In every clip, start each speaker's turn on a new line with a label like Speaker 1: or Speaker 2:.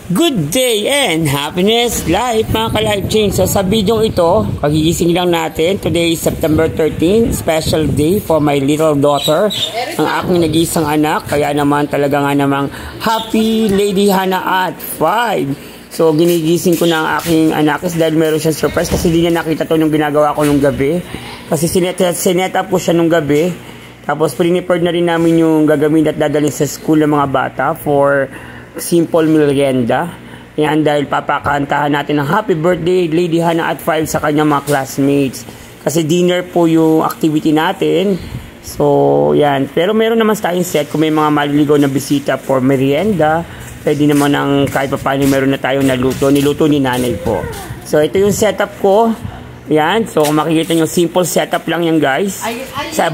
Speaker 1: Good day and happiness life mga ka-life change. So sa video ito, pagigising lang natin. Today is September 13, special day for my little daughter. Ang aking nag-iisang anak. Kaya naman talaga nga namang happy Lady Hannah at 5. So ginigising ko na ang aking anak dahil meron siyang surprise kasi hindi niya nakita to nung ginagawa ko nung gabi. Kasi sinet up ko siya nung gabi. Tapos pre-prepared na rin namin yung gagawin at dadalhin sa school ng mga bata for simple merienda. Yan, dahil papakantahan natin ng happy birthday Lady Hannah at 5 sa kanyang mga classmates. Kasi dinner po yung activity natin. So, yan. Pero meron naman tayong set kung may mga maliligaw na bisita for merienda. Pwede naman ang kahit pa paano meron na tayong naluto. Niluto ni nanay po. So, ito yung setup ko. Yan. So, kung makikita nyo, simple setup lang yan, guys. Sa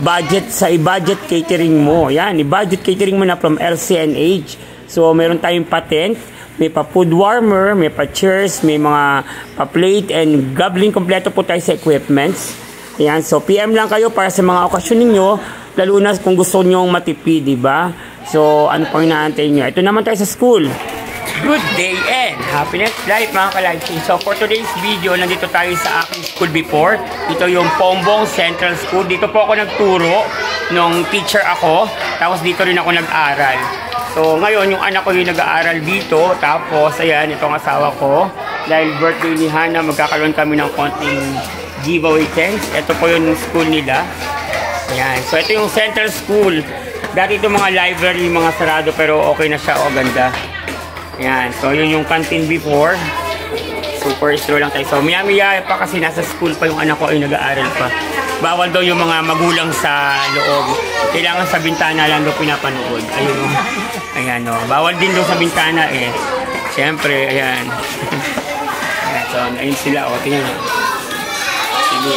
Speaker 1: i-budget catering mo. Yan, i-budget catering mo na from LCNH. So, meron tayong patent, may pa food warmer, may pa chairs, may mga pa plate and gobling kompleto po tayo sa equipments. Ayan, so PM lang kayo para sa mga okasyon ninyo, lalo na kung gusto nyo matipid, diba? So, ano pang inaantay nyo? Ito naman tayo sa school. Good day and happiness life mga ka-life. So, for today's video, nandito tayo sa aking school before. Ito yung Pombong Central School. Dito po ako nagturo nung teacher ako. Tapos dito rin ako nag-aral. So, ngayon, yung anak ko yung nag-aaral dito. Tapos, ayan, itong asawa ko. Dahil birthday ni Hannah, magkakaroon kami ng konting giveaway things. Ito po yung school nila. Ayan. So, ito yung Central School. Dati ito mga library, mga sarado, pero okay na siya. O, ganda. Ayan. So, yun yung canteen before. Super slow lang tayo. So, maya-maya pa kasi nasa school pa yung anak ko ay nag-aaral pa. Bawal daw yung mga magulang sa loob. Kailangan sa bintana lang daw pinapanood. Ayun o. Ayan o. Bawal din daw sa bintana eh. Siyempre, ayan. Ayan. So, ayun sila o. Tingnan nyo. Sige.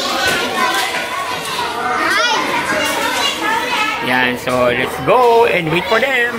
Speaker 1: Ayan. So, let's go and wait for them.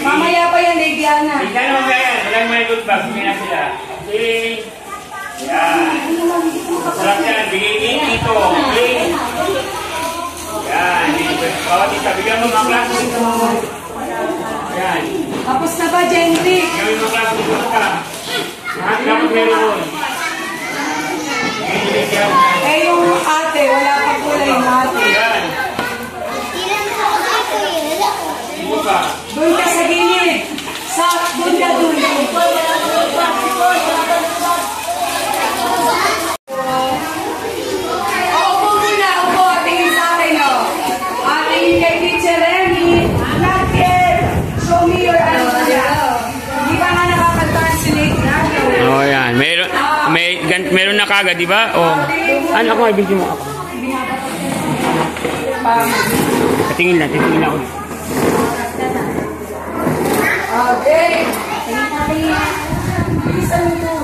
Speaker 2: Mamaya pa yan, Lady Hannah.
Speaker 1: Tignan mo ba yan? Walang may good bag. Bigyan na sila. Okay. Yan. Masarap yan. Bigyan dito. Okay. Yan. Bawat isa. Bigyan mo mga klase. Yan.
Speaker 2: Tapos na ba, Jenny?
Speaker 1: Bigyan mo mga klase dito ka. Lahat dapat meron.
Speaker 2: Eh, yung ate. Wala pa kulay yung ate.
Speaker 1: Yan. Dito ka.
Speaker 2: Doon ka sa gilid. Doon ka doon. Upo muna, upo. Tingin sa akin, o. Tingin kay Teacher Remy. Not yet. Show me your ano. Di ba nga nakakantahan si Lady Hannah?
Speaker 1: Oh, yan. Meron na kagad, di ba? Oh. Ano ako? Ibigay mo ako. Tingin lang ako.
Speaker 2: Okay. Bilisan mo to.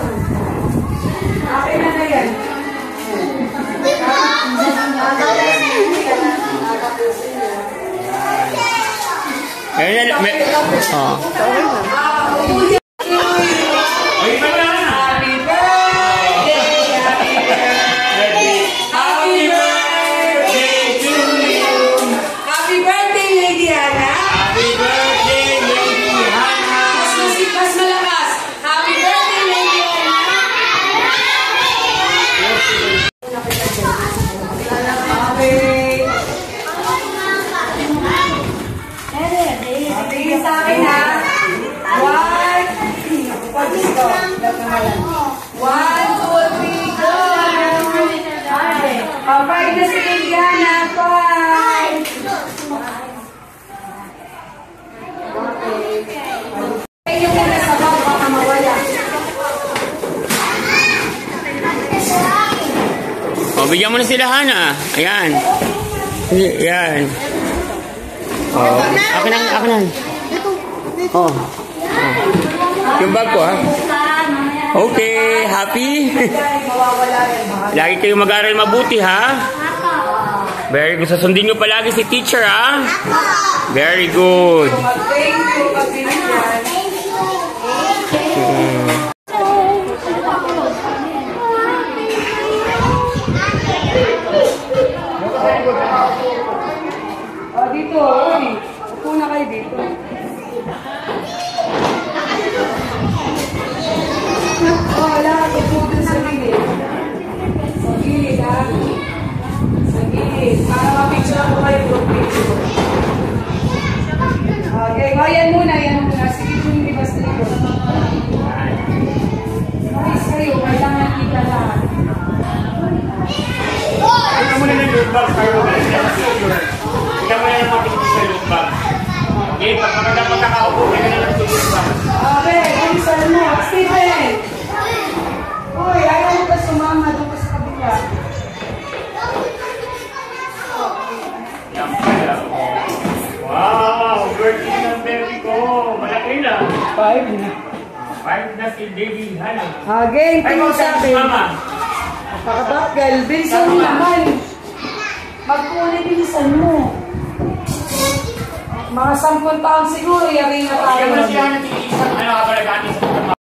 Speaker 2: Okay na na yan.
Speaker 1: Ayun na, may... Oh. Ay, pala!
Speaker 2: Happy birthday! Happy birthday! Happy birthday to you! Happy birthday, Lady Hannah!
Speaker 1: Happy birthday, Lady Hannah!
Speaker 2: Mas malakas! Happy birthday, Lady Hannah! Happy sa akin ha! 1, 2, 3, go! Five na si Lady Hannah! 5! Okay. Yung muna sa bawah, baka mawala.
Speaker 1: Oh, bigyan mo na sila, Hana. Ayan. Ayan. Oh, akin. Oh. Yung bag ko, ha? Okay, happy? Lagi kayong mag-aral mabuti, ha? Very good. Susundin nyo palagi si teacher, ha? Very good.
Speaker 2: Thank you, pag-binigyan. Dito, uy. Upo na kayo dito. Wala, upo dun sa gilid. Sa gilid, ha? Sa gilid. Para mapicture ko kayo group picture. Okay, yan muna. Sige po yung ibas na ito. Nice kayo, kailangan kita lahat.
Speaker 1: Ikaw muna ng loot bag, kayo ikaw muna ng matigit sa loot bag. Okay, pag magkakaupo, kaya na lang sa loot bag.
Speaker 2: Okay, bilisan mo. Stephen! Uy, ayaw mo ba sumama doon ka sa kabila?
Speaker 1: Wow! Birthday ng baby ko! Malaki na!
Speaker 2: 5 na.
Speaker 1: 5 na si Baby Hannah.
Speaker 2: Again,
Speaker 1: Ay,
Speaker 2: tingin sa akin.
Speaker 1: mama!
Speaker 2: Pakabakal, bilisan mo naman. Magkunin, bilisan mo. Mga 10 taon siguro, yari na tayo.
Speaker 1: Kaya mo na siya ng isang ano ka pala sa